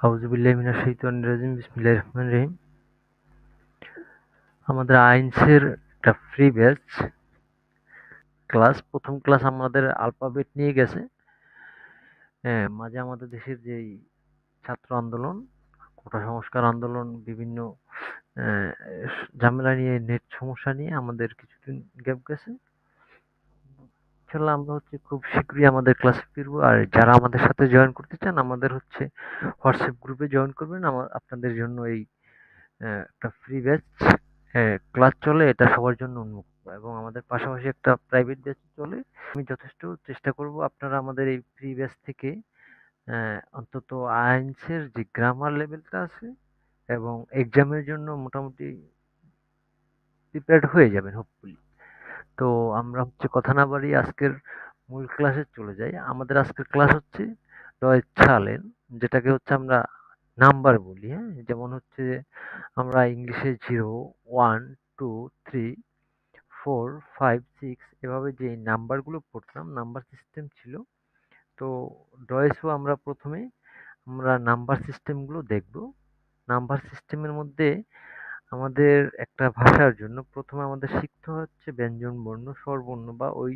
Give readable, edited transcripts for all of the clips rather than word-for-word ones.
আউযুবিল্লাহি মিনাশ শাইতানির রাজিম বিসমিল্লাহির রহমানির রহিম। আমাদের আইনসের একটা ফ্রি ব্যাচ ক্লাস, প্রথম ক্লাস আমাদের আলফাবেট নিয়ে গেছে। হ্যাঁ, মাঝে আমাদের দেশের যেই ছাত্র আন্দোলন, কোটা সংস্কার আন্দোলন, বিভিন্ন আহ, ঝামেলা নিয়ে, নেট সমস্যা নিয়ে আমাদের কিছুদিন গ্যাপ গেছে। ইনশাল্লাহ আমরা খুব শীঘ্রই আমাদের ক্লাসে ফিরবো। আর যারা আমাদের সাথে জয়েন করতে চান, আমাদের হোয়াটসঅ্যাপ গ্রুপে জয়েন করবেন। আপনাদের জন্য এই একটা ফ্রি ব্যাচ ক্লাস চলে, এটা সবার জন্য উন্মুক্ত, এবং আমাদের পাশাপাশি একটা প্রাইভেট ব্যাচ চলে। আমি যথেষ্ট চেষ্টা করব আপনারা আমাদের এই ফ্রি ব্যাচ থেকে অন্তত আইনসের যে গ্রামার লেভেলটা আছে এবং এক্সামের জন্য মোটামুটি প্রিপেয়ার্ড হয়ে যাবেন হোপফুলি। তো আমরা কথা না বাড়িয়ে আজকের মূল ক্লাসে চলে যাই। আমাদের আজকের ক্লাস হচ্ছে ডয়েটশালেন, যেটাকে আমরা নাম্বার বলি। হ্যাঁ, যেমন আমরা ইংলিশে 0, 1, 2, 3, 4, 5, 6 এভাবে যে নাম্বারগুলো পড়তাম, নাম্বার সিস্টেম ছিল। তো ডয়েসও আমরা নাম্বার সিস্টেমগুলো দেখব। নাম্বার সিস্টেমের মধ্যে আমাদের একটা ভাষার জন্য প্রথমে আমাদের শিখতে হচ্ছে ব্যঞ্জনবর্ণ, স্বরবর্ণ, বা ওই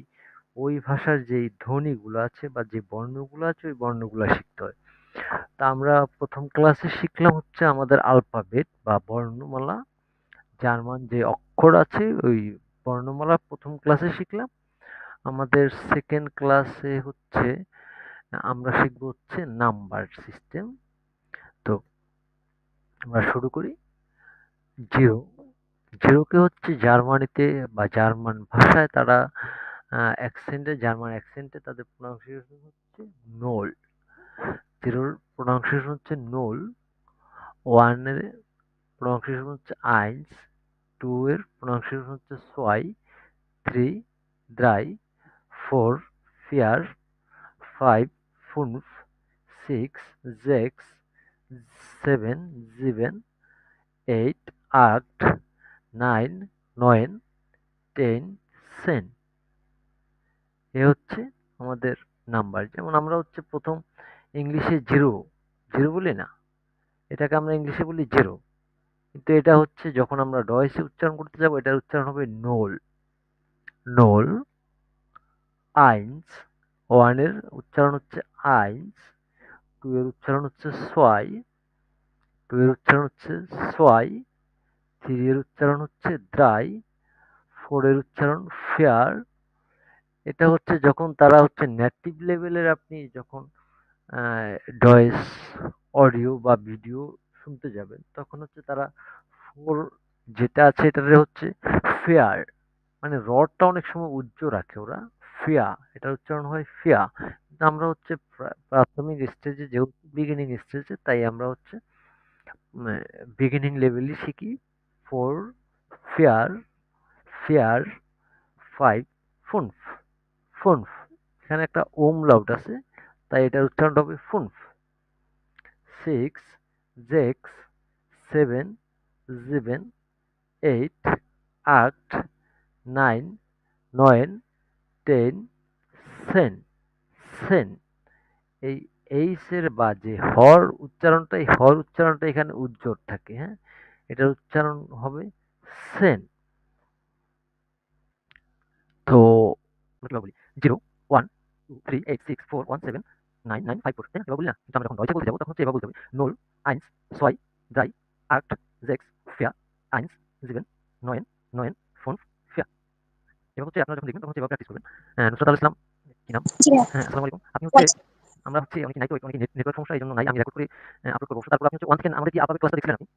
ওই ভাষার যেই ধ্বনিগুলো আছে বা যে বর্ণগুলো আছে ওই বর্ণগুলো শিখতে হয়। তা আমরা প্রথম ক্লাসে শিখলাম আমাদের আলফাবেট বা বর্ণমালা, জার্মান যে অক্ষর আছে ওই বর্ণমালা প্রথম ক্লাসে শিখলাম। আমাদের সেকেন্ড ক্লাসে আমরা শিখব নাম্বার সিস্টেম। তো আমরা শুরু করি। জিরো, জিরোকে জার্মানিতে বা জার্মান ভাষায় তারা জার্মান অ্যাকসেন্টে তাদের প্রোনাউন্সিয়েশন নোল। জিরোর প্রোনাউন্সিয়েশন নোল। ওয়ানের প্রোনাউন্সিয়েশন আইন্স। টু এর প্রোনাউন্সিয়েশন সোয়াই। থ্রি দ্রাই। ফোর ফিয়ার। ফাইভ ফুনফ। সিক্স জেক্স। সেভেন জিবেন। এইট আট। নাইন নয়েন। টেন সেন। এ আমাদের নাম্বার। যেমন আমরা প্রথম ইংলিশে জিরো, জিরো বলি না, এটাকে আমরা ইংলিশে বলি জিরো, কিন্তু এটা যখন আমরা ডয়েসে উচ্চারণ করতে যাব, এটার উচ্চারণ হবে নোল। নোল। আইন্স, ওয়ানের উচ্চারণ আইন্স। টু এর উচ্চারণ সোয়াই। টু এর উচ্চারণ সোয়াই। থ্রি এর উচ্চারণ দ্রাই। ফোর এর উচ্চারণ ফেয়ার। এটা যখন তারা নেটিভ লেভেলের, আপনি যখন ডয়েস অডিও বা ভিডিও শুনতে যাবেন, তখন তারা ফোর যেটা আছে এটারে ফেয়ার, মানে রডটা অনেক সময় উজ্জ্ব রাখে ওরা। ফিয়া, এটার উচ্চারণ হয় ফিয়া। কিন্তু আমরা প্রাথমিক স্টেজে, যেহেতু বিগিনিং স্টেজে, তাই আমরা বিগিনিং লেভেলই শিখি। Four fair. ফেয়ার। ফাইভ ফুনফ। ফুনফ, এখানে একটা ওম লাউড আছে, তাই এটার উচ্চারণটা হবে ফুনফ। সিক্স জেক্স। সেভেন জিবেন। এইট আট। নাইন নয়েন। টেন সেন। সেন। এই এইসের বা যে হর উচ্চারণটা, এই হর উচ্চারণটা এখানে উজ্জ্বল থাকে। হ্যাঁ, এটার উচ্চারণ হবে সেন। তো আমরা বলি 0, 1, 2, 3, 8, 6, 4, 1, 7, 9, 9, 5, 4, তাই না? এবার বলি না? কিন্তু আমরা যখন ডয়েচে বলতে যাবো তখন এভাবে বলতে হবে। নোল, আইন্স, ছয়, drei, acht, sechs, vier, eins, sieben, neun, neun, fünf, vier। এবার আপনারা যখন দেখবেন তখন এভাবে প্র্যাকটিস করবেন। নুসরাত আল ইসলাম, কি নাম? জি ম্যাম। হ্যাঁ, আসসালামু আলাইকুম। আপনি হোয়াইট। আমরা অনেকে নাই, তো অনেকে নেটওয়ার্ক সমস্যা, এই জন্য নাই। আমি রেকর্ড করে আপলোড করবো। তারপর আপনি ওয়ান সেকেন্ড আমাদের কি আপাতত ক্লাসটা দেখছিলেন আপনি?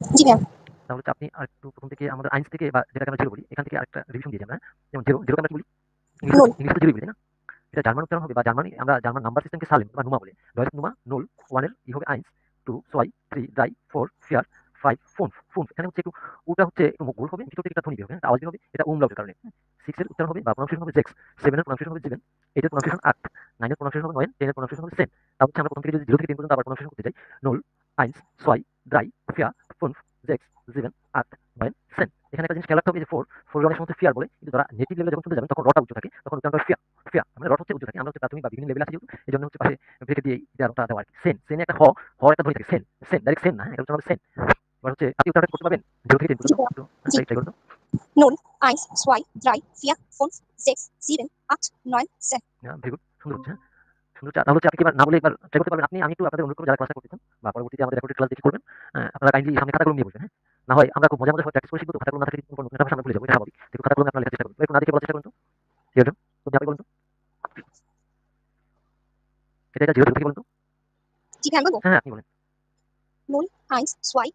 জি ম্যাম। তাহলে আপনি আরেকটু প্রথম থেকে আমাদের আইন্স থেকে, বা যেটাকে আমরা জিরো বলি, এখান থেকে আরেকটা রিভিশন দিয়ে যাবেন। হ্যাঁ, যেমন জিরো, জিরোকে আমরা কি বলি? ইংলিশে নোল। ইংলিশে জিরোই বলি, তাই না? এটা জার্মান উচ্চারণ হবে, বা আমরা জার্মান নাম্বার সিস্টেমকে সালেম বা নুমা বলে। ডয়েস নুমা নোল। ওয়ানের হবে আইন্স। টু ছয়। থ্রি ড্রাই। ফোর ফিয়ার। ফাইভ ফুনফ। ফুনফ এখানে একটু ওটা একটু গোল হবে, ভিতর থেকে একটা ধ্বনি বের হবে, আওয়াজ বের হবে, এটা লাউডের কারণে। সিক্স এর উচ্চারণ হবে বা প্রনাউন্সিয়েশন হবে জেক্স। সেভেন এর প্রনাউন্সিয়েশন হবে জিবেন। এইট এর প্রনাউন্সিয়েশন আট। নাইন এর প্রনাউন্সিয়েশন হবে নয়েন। টেন এর প্রনাউন্সিয়েশন হবে সেন। তাহলে আমরা প্রথম থেকে যদি জিরো থেকে 10 পর্যন্ত আবার প্রনাউন্সিয়েশন করতে যাই, নোল, আইন্স, ছয়, ড্রাই, ফিয়ার, ফুনফ, জেক্স, জিবেন, আট, নয়েন, সেন। এখানে একটা জিনিস খেয়াল রাখতে হবে যে ফোর, ফোর অনেক সময় ফিয়ার বলে, কিন্তু যারা নেটিভ লেভেলে যখন শুনতে যাবেন তখন রটা উচ্চ থাকে, তখন উচ্চারণ হয় ফিয়ার। ফিয়া মানে রট হচ্ছে উচ্চ থাকে, আমরা হচ্ছে প্রাথমিক বা বিভিন্ন লেভেল আছে যেহেতু এজন্য হচ্ছে পাশে ব্রেকেট দিয়ে এটা রটটা দেওয়া আর কি। সেন, সেনে একটা হ একটা ধ্বনি থাকে, সেন, সেন ডাইরেক্ট সেন না, এটা হচ্ছে আমাদের সেন। এবার হচ্ছে আপনি উচ্চারণ করতে পারবেন 0 থেকে 10 জি পর্যন্ত? একটু জি ট্রাই করুন তো। 0, 1, 2, 3, 4, 5, 6, 7, 8, 9, 10. ভেরি গুড, সুন্দর হচ্ছে। সুন্দর হচ্ছে। তাহলে হচ্ছে আপনি কি এবার না বলে একবার ট্রাই করতে পারবেন? আমি একটু আপনাদের অনুরোধ করব যারা ক্লাসটা করতেছেন বা পরবর্তীতে আমাদের রেকর্ডেড ক্লাস দেখে করবেন। আপনারা কাইন্ডলি সামনে খাতা কলম নিয়ে বসবেন, হ্যাঁ? না হয় আমরা খুব মজার মজার প্র্যাকটিস করে শিখব তো খাতা কলম না থাকলে কোনো নতুন একটা ভাষা আমরা ভুলে যাবো, এটা স্বাভাবিক। কিন্তু খাতা কলমে আপনারা লেখার চেষ্টা করুন। একটু না দেখে বলার চেষ্টা করুন তো। কি হলো? কোন আপনি বলুন তো। এটা 0 থেকে বলুন তো। জি আমি বলবো। হ্যাঁ, আপনি বলেন। 0, 1, 2, 3,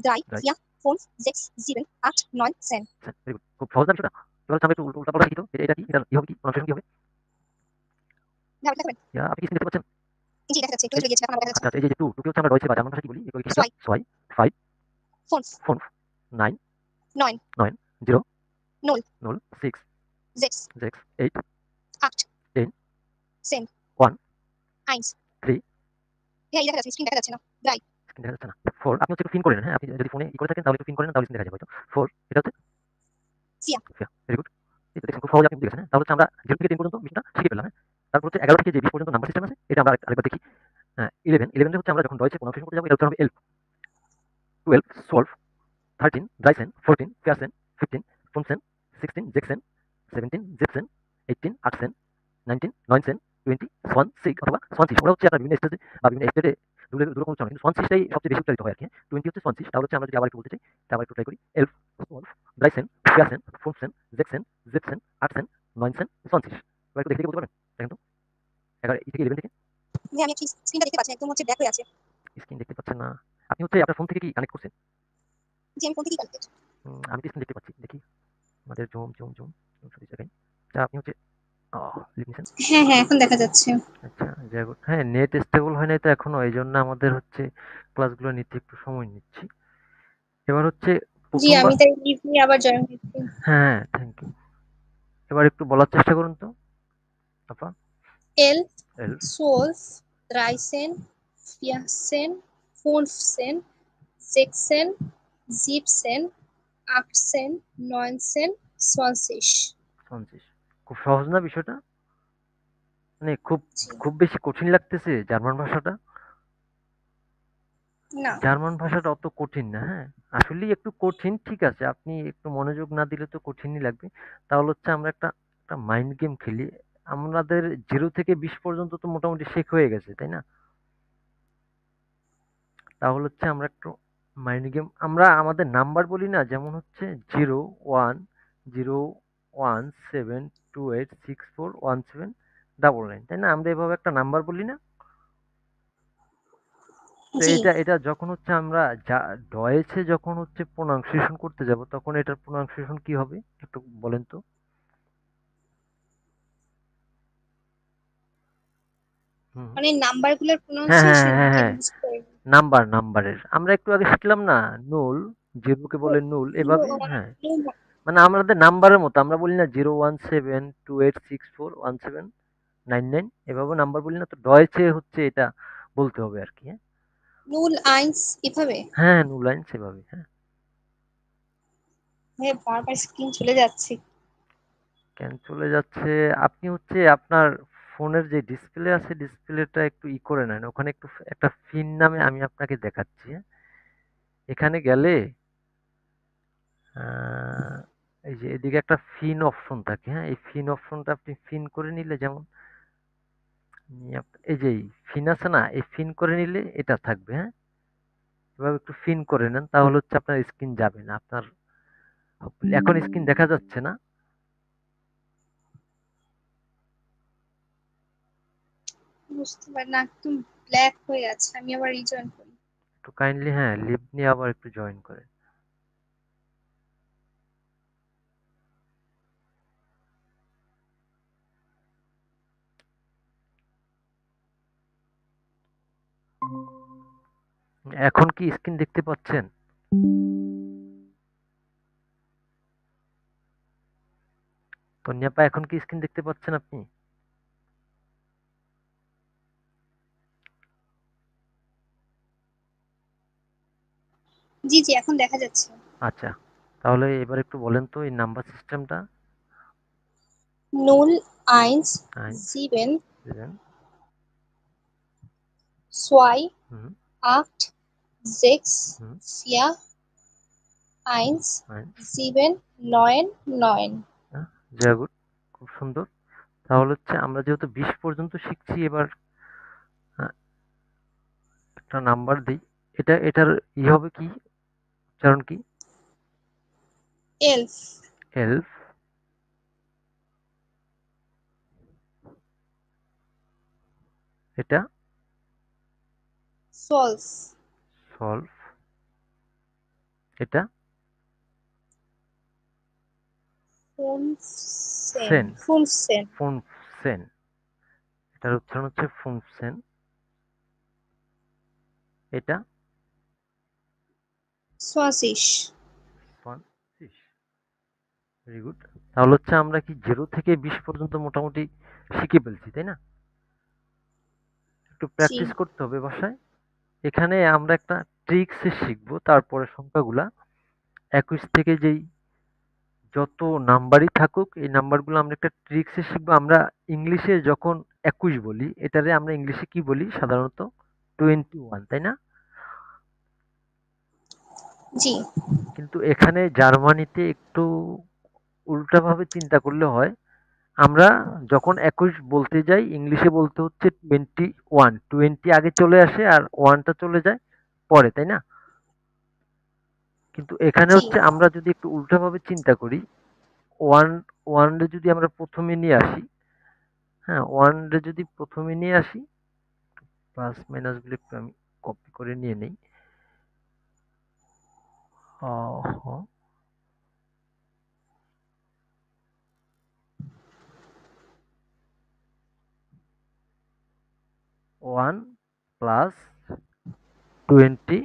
রাইট। 4, 5, 6, 7, 8, 9, 10. আচ্ছা, ভেরি গুড। খুব সহজ না বিষয়টা? এবার হচ্ছে আমরা একটু উল্টা-পাল্টা শিখি তো। এটা কি? এটার হবে কি? প্রনাউন্সিয়েশন কি হবে? না দেখাবেন। আপনি কি স্ক্রিন দেখতে পাচ্ছেন? জি দেখা যাচ্ছে, একটু এই চলে গিয়েছে, এখন আবার দেখা যাচ্ছে আচ্ছা, না। আচ্ছা, এই যে 2 কে হচ্ছে আমরা রয়েছে বা জার্মান ভাষায় কি বলি? এগুলো কি Zwei, ছয়, 5, 5, 5, 9, 9, 9, 0, 0, 0, 6, 6, 6, 8, 8, 10, 10, 1, 1. 3, হ্যাঁ, এই দেখা যাচ্ছে, স্ক্রিন দেখা যাচ্ছে না। 3, স্ক্রিন দেখা যাচ্ছে না। 4 আপনি হচ্ছে একটু পিন করে নেন, হ্যাঁ? আপনি যদি ফোনে করে থাকেন তাহলে একটু পিন করে নেন তাহলে স্ক্রিন দেখা যাবে হয়তো। 4 এটা হচ্ছে 4, ভেরি গুড। এই তো দেখছেন খুব সহজে আপনি বুঝে গেছেন, হ্যাঁ? তাহলে হচ্ছে আমরা 0 থেকে 10 পর্যন্ত বিষয়টা শিখে ফেললাম, হ্যাঁ? তারপর হচ্ছে 11 থেকে যে 20 পর্যন্ত নাম্বার সিস্টেম আছে এটা আমরা আরেকবার দেখি। 11 11 হচ্ছে আমরা যখন ডয়েচে প্রনাউন্সিয়েশন করতে যাবো এটা হচ্ছে হবে 11, 12, 12, 13, 13, 14, 14, 15, 15, 16, 16, 17, 17, 18, 18, 19, 19, 20, 16 অথবা 16 ওরা হচ্ছে আপনার বিভিন্ন স্টেজে বা বিভিন্ন স্টেটে দূরে কোনো উচ্চারণ কিন্তু 16টাই সবচেয়ে বেশি উচ্চারিত হয় আর কি। 20 হচ্ছে 16 তাহলে হচ্ছে আমরা যদি আবার একটু বলতে চাই তাহলে আবার একটু ট্রাই করি 11, 12, 13, 14, 15, 16, 17, 18, 19, 20 এবার একটু দেখে বলতে পারবেন? দেখেন তো 11 থেকে 11 থেকে হ্যাঁ আমি স্ক্রিনটা দেখতে পাচ্ছি, একদম হচ্ছে ব্ল্যাক হয়ে আছে। স্ক্রিন দেখতে পাচ্ছেন না। আপনি হচ্ছে আপনার ফোন থেকে কি কানেক্ট করছেন? জি আমি ফোন থেকেই কানেক্টেড। আমি তো স্ক্রিন দেখতে পাচ্ছি। দেখি আমাদের জুম সরি সেকেন্ড। আচ্ছা আপনি হচ্ছে লিখেছেন। হ্যাঁ হ্যাঁ এখন দেখা যাচ্ছে। আচ্ছা যাই হোক, হ্যাঁ নেট স্টেবল হয় নাই তো এখনো, এই জন্য আমাদের হচ্ছে ক্লাসগুলো নিতে একটু সময় নিচ্ছি। এবার হচ্ছে জি প্রথমবার। আমি তাই লিভ নিয়ে আবার জয়েন করছি। হ্যাঁ থ্যাংক ইউ। এবার একটু বলার চেষ্টা করুন তো আপা। 11, এল 12, 13, 14, 15, 16, 17, 18, 19, 20. 20 খুব সহজ না বিষয়টা? মানে খুব জি খুব বেশি কঠিন লাগতেছে জার্মান ভাষাটা? না জার্মান ভাষাটা অত কঠিন না, হ্যাঁ? আসলেই একটু কঠিন, ঠিক আছে। আপনি একটু মনোযোগ না দিলে তো কঠিনই লাগবে। তাহলে হচ্ছে আমরা একটা মাইন্ড গেম খেলি। আমাদের 0 থেকে 20 পর্যন্ত তো মোটামুটি শেখা হয়ে গেছে, তাই না? তাহলে হচ্ছে আমরা একটু মাইন্ড গেম আমরা আমাদের নাম্বার বলি না? যেমন হচ্ছে 0, 1, 0, 1, 7, 2, 8, 6, 4, 1, 7, 9, তাই না? আমরা এভাবে একটা নাম্বার বলি না? তো জি এটা যখন হচ্ছে আমরা ডয়েচে যখন হচ্ছে প্রোনাউন্সিয়েশন করতে যাব তখন এটার প্রোনাউন্সিয়েশন কি হবে একটু বলেন তো। হুম। মানে নাম্বারগুলোর হ্যাঁ হ্যাঁ প্রোনাউন্সিয়েশন হ্যাঁ আমি হ্যাঁ বুঝতে পারিনি। নাম্বারের আমরা একটু আগে শিখলাম না, নুল, জিরোকে বলে নুল এভাবে, হ্যাঁ। মানে আমাদের নাম্বারের মতো আমরা বলি না 01728641799 এভাবে নাম্বার বলি না, তো ডয়েচে হচ্ছে এটা বলতে হবে আর কি, হ্যাঁ। নুল আইন্স এভাবে। হ্যাঁ নুল লাইন সেভাবে, হ্যাঁ। হ্যাঁ বারবার স্ক্রিন চলে যাচ্ছে। কেন চলে যাচ্ছে? আপনি হচ্ছে আপনার ফোনের যে ডিসপ্লে আছে ডিসপ্লেটা একটু করে নেন, ওখানে একটু একটা ফিন নামে আমি আপনাকে দেখাচ্ছি, হ্যাঁ? এখানে গেলে আহ, এই যে এদিকে একটা ফিন অপশন থাকে, হ্যাঁ, এই ফিন অপশনটা আপনি ফিন করে নিলে যেমন এই যে ফিন আছে না, এই ফিন করে নিলে এটা থাকবে, হ্যাঁ। এভাবে একটু ফিন করে নেন তাহলে হচ্ছে আপনার স্ক্রিন যাবে না আপনার। এখন স্ক্রিন দেখা যাচ্ছে না? বুঝতে পারি না, একদম ব্ল্যাক হয়ে আছে, আমি আবার রিজয়েন করি। একটু কাইন্ডলি হ্যাঁ লিভ নিয়ে আবার একটু জয়েন করে। এখন কি স্ক্রিন দেখতে পাচ্ছেন? তন্যাপা এখন কি স্ক্রিন দেখতে পাচ্ছেন আপনি? জি জি এখন দেখা যাচ্ছে। আচ্ছা, তাহলে এবার একটু বলেন তো এই নাম্বার সিস্টেমটা। 0, 1, 1, 7, 7, 2, হুম, 8, 6, হুম, 4, 1, 1, 7, 9, 9. very good, খুব সুন্দর। তাহলে হচ্ছে আমরা যেহেতু 20 পর্যন্ত শিখছি, এবার আহ, একটা নাম্বার দিই। এটার হবে কি, উচ্চারণ কি? 11, 11, এটা 12, সলভ, এটা 15, সেন, 15, ফুনসেন, এটার উচ্চারণ হচ্ছে ফুনসেন, এটা 36. 26, ভেরি গুড। তাহলে হচ্ছে আমরা কি 0 থেকে 20 পর্যন্ত মোটামুটি শিখে ফেলছি, তাই না? একটু জি, প্র্যাকটিস করতে হবে বাসায়। এখানে আমরা একটা ট্রিক্স শিখবো, তারপরে সংখ্যাগুলা 21 থেকে যেই যত নাম্বারই থাকুক, এই নাম্বারগুলো আমরা একটা ট্রিক্সে শিখবো। আমরা ইংলিশে যখন 21 বলি, এটারে আমরা ইংলিশে কি বলি সাধারণত? 21, তাই না? জি, কিন্তু এখানে জার্মানিতে একটু উল্টাভাবে চিন্তা করলে হয়। আমরা যখন 21 বলতে যাই, ইংলিশে বলতে হচ্ছে 21, 20 আগে চলে আসে আর ওয়ানটা চলে যায় পরে, তাই না? কিন্তু এখানে জি, হচ্ছে আমরা যদি একটু উল্টাভাবে চিন্তা করি, ওয়ান ওয়ানরে যদি আমরা প্রথমে নিয়ে আসি, হ্যাঁ, ওয়ানরে যদি প্রথমে নিয়ে আসি, প্লাস মাইনাস গুলো একটু আমি কপি করে নিয়ে নেই। ওয়ান প্লাস 20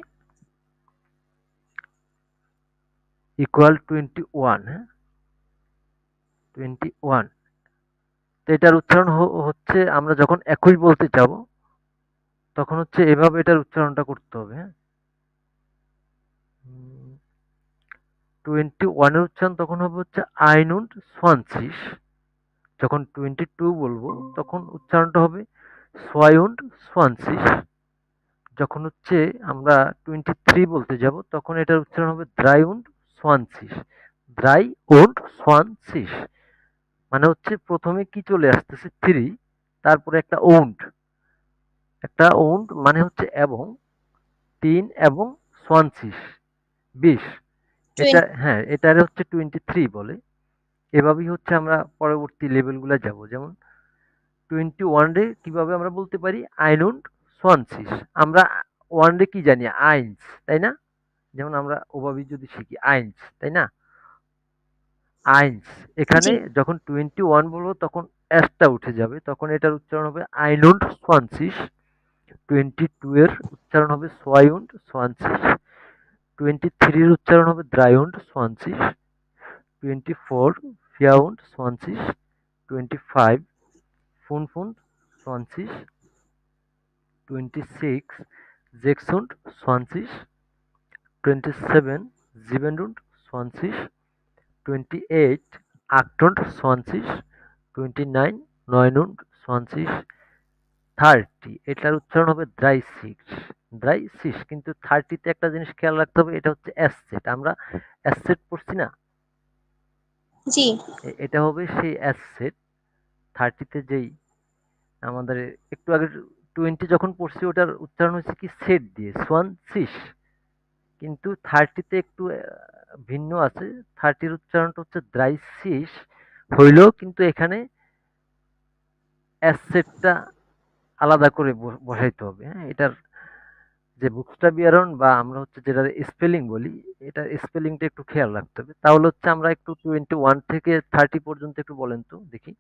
ইকুয়াল 21, হ্যাঁ, 21। তো এটার উচ্চারণ হচ্ছে, আমরা যখন 21 বলতে যাব, তখন হচ্ছে এভাবে এটার উচ্চারণটা করতে হবে, হ্যাঁ। 21-এর উচ্চারণ তখন হবে হচ্ছে আইনুন্ড সোয়ানসিস। যখন 22 বলবো, তখন উচ্চারণটা হবে সোয়াইউন্ড সোয়ানসিস। যখন হচ্ছে আমরা 23 বলতে যাব, তখন এটার উচ্চারণ হবে দ্রাইউন্ড সোয়ানসিস। দ্রাইউন্ড সোয়ানসিস মানে হচ্ছে প্রথমে কি চলে আসতেছে? 3, তারপরে একটা ওন্ড মানে হচ্ছে এবং, 3 এবং সোয়ানসিস 20। এটা, 20. হ্যাঁ, এটারে হচ্ছে 23 বলে। এভাবেই হচ্ছে আমরা পরবর্তী লেভেলগুলো যাব। যেমন 21 রে কিভাবে আমরা বলতে পারি? আইনুন্ড সোয়ানসিস। আমরা ওয়ান রে কি জানি? আইনস, তাই না? যেমন আমরা ওভাবেই যদি শিখি আইনস, তাই না? আইনস। এখানে জি, যখন 21 বলবো, তখন এসটা উঠে যাবে, তখন এটার উচ্চারণ হবে আইনুন্ড সোয়ানসিস। 22 এর উচ্চারণ হবে সোয়াইউন্ড সোয়ানসিস। 23 এর উচ্চারণ হবে দ্রাইউন্ড সোয়ানসিস। 24 ফিয়াউন্ড সোয়ানসিস। 25 ফুনফুন্ড সোয়ানসিস। 26 জেক্সুন্ড সোয়ানসিস। 27 জিবেন্ডুন্ড সোয়ানসিস। 28 আক্টুন্ড সোয়ানসিস। 29 নয়নুন্ড সোয়ানসিস। 30 এটার উচ্চারণ হবে দ্রাইসিস। কিন্তু 30 তে একটা জিনিস খেয়াল রাখতে হবে, এটা হচ্ছে অ্যাসেট। আমরা অ্যাসেট পড়ছি না, জি, এটা হবে সেই অ্যাসেট। 30 তে যেই আমাদের একটু আগে 20 যখন পড়ছি, ওটার উচ্চারণ হচ্ছে কি সেট দিয়ে সোয়ানসিস। কিন্তু 30 তে একটু ভিন্ন আছে। 30 এর উচ্চারণটা হচ্ছে দ্রাইসিস হইলেও কিন্তু এখানে অ্যাসেটটা আলাদা করে বসাইতে হবে, হ্যাঁ। এটার যে বুকস্টাবিয়ারন বা আমরা হচ্ছে যেটা স্পেলিং বলি, এটা স্পেলিংটা একটু খেয়াল রাখতে হবে। তাহলে হচ্ছে আমরা একটু 21 থেকে 30 পর্যন্ত একটু বলেন তো দেখি।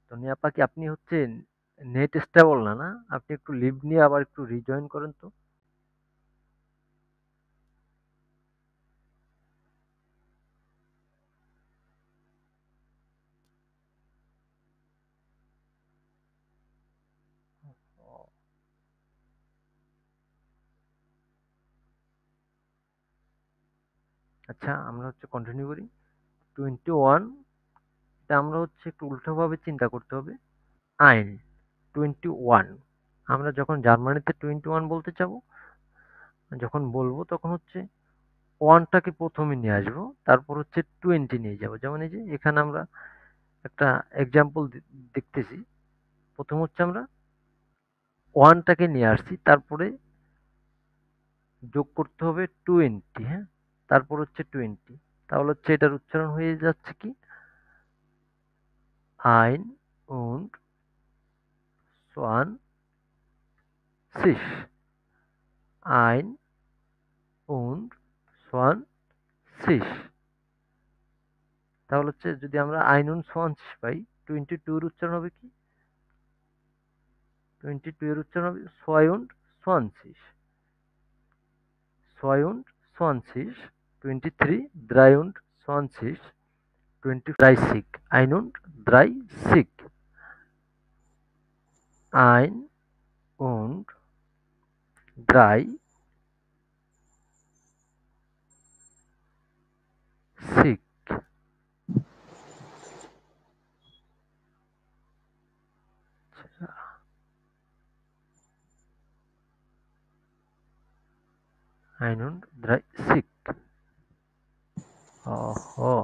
তো নিয়াপা, কি আপনি হচ্ছে নেট স্টেবল না, না? আপনি একটু লিভ নিয়ে আবার একটু রিজয়েন করেন তো। আচ্ছা আমরা হচ্ছে কন্টিনিউ করি। 21 টা আমরা হচ্ছে একটু উল্টোভাবে চিন্তা করতে হবে। আইন 21, আমরা যখন জার্মানিতে 21 বলতে যাবো, যখন বলবো তখন হচ্ছে ওয়ানটাকে প্রথমে নিয়ে আসবো, তারপর হচ্ছে 20 নিয়ে যাবো। যেমন এই যে এখানে আমরা একটা এক্সাম্পল দেখতেছি। প্রথম হচ্ছে আমরা ওয়ানটাকে নিয়ে আসছি, তারপরে যোগ করতে হবে 20, হ্যাঁ, তারপর হচ্ছে 20, তাহলে হচ্ছে এটার উচ্চারণ হয়ে যাচ্ছে কি আইন und zwanzig, আইন und zwanzig। তাহলে হচ্ছে যদি আমরা আইন und zwanzig পাই, 22 এর উচ্চারণ হবে কি, 22 এর উচ্চারণ হবে zwei und zwanzig, zwei und zwanzig, 23, drei und zwanzig, 30, ein und 30, ein und 30, ein und 30। ওহো,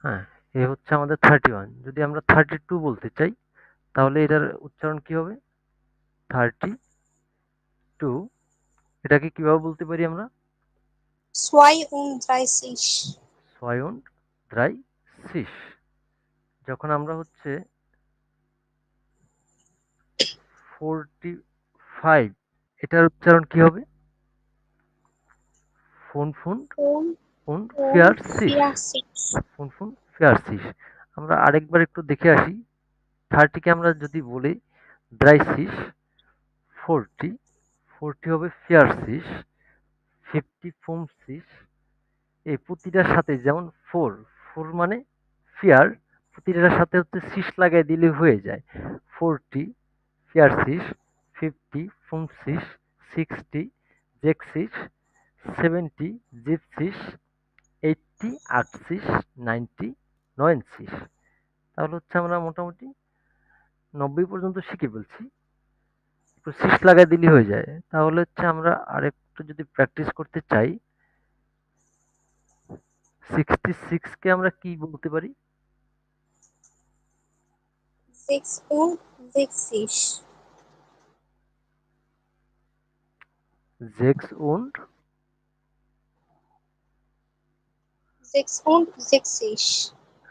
হ্যাঁ, এ হচ্ছে আমাদের 31। যদি আমরা 32 বলতে চাই, তাহলে এটার উচ্চারণ কি হবে, 32। এটাকে কিভাবে বলতে পারি আমরা, 32, 32। যখন আমরা হচ্ছে 45, এটার উচ্চারণ কি হবে, fünfund und und vierzig, 40, fünfund vierzig। আমরা আরেকবার একটু দেখে আসি। 30 কে আমরা যদি বলি 30, 40, 40 হবে 40, 50 50, এই প্রতিটার সাথে যেমন 4, 4 মানে ফিয়ার, প্রতিটার সাথে হচ্ছে সিস লাগাই দিলে হয়ে যায় 40, 40, 50, 50, 60, জেক্সিস, 70, জিপসিস, 80, 80, 90, 90। তাহলে হচ্ছে আমরা মোটামুটি 90 পর্যন্ত শিখে ফেলছি, একটু সিস লাগাই দিলে হয়ে যায়। তাহলে হচ্ছে আমরা আরেকটু যদি প্র্যাকটিস করতে চাই, 66 কে আমরা কি বলতে পারি, 66, জেক্স উন্ড, 66,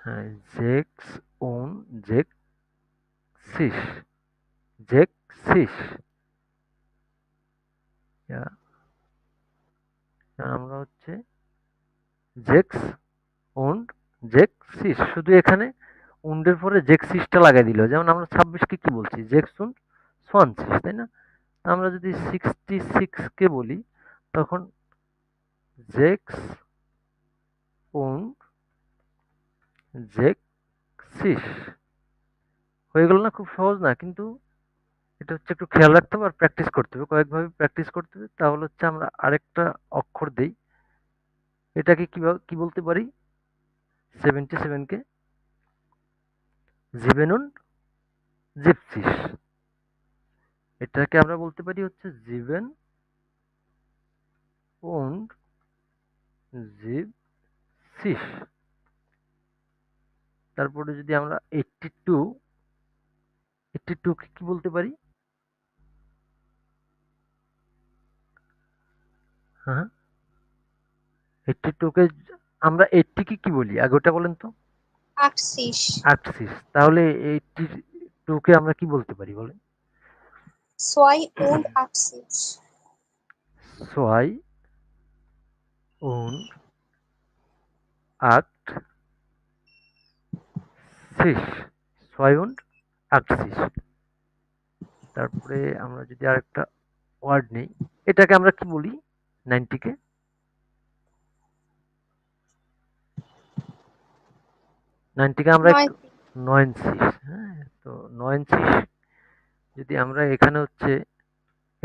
হ্যাঁ, জেক্স উন জেক্সিস, জেক্সিস। আমরা হচ্ছে জেক্স উন্ড জেক্সিস, শুধু এখানে উন্ডের পরে জেক্সিসটা লাগাই দিল। যেমন আমরা 26 কে কি বলছি, জেক্স উন্ড সোয়ানসিস, তাই না? আমরা যদি 66 কে বলি, তখন জেক্স উন্ড জেক্সিস হয়ে গেল না? খুব সহজ না কিন্তু, এটা হচ্ছে একটু খেয়াল রাখতে হবে আর প্র্যাকটিস করতে হবে, কয়েকভাবে প্র্যাকটিস করতে হবে। তাহলে হচ্ছে আমরা আরেকটা অক্ষর দেই, এটাকে কিভাবে কি বলতে পারি, 77 কে জিবেনুন জিপসিস, এটাকে আমরা বলতে পারি হচ্ছে জিবেন উন্ড জিপসিস। তারপরে যদি আমরা 82, 82 কে কি বলতে পারি, হ্যাঁ, 82 কে আমরা 80 কে কি বলি, আগে ওটা বলেন তো। 80, 86, তাহলে 82 কে আমরা কি বলতে পারি বলেন, 82, সোয়াই উন্ড আট সিস, ছয় উন্ড আটশিস। তারপরে আমরা যদি আরেকটা ওয়ার্ড নেই, এটাকে আমরা কি বলি, 90 কে, 90 কে আমরা একটু 90, নয়েনসিস, হ্যাঁ, তো নয়েনসিস যদি আমরা এখানে হচ্ছে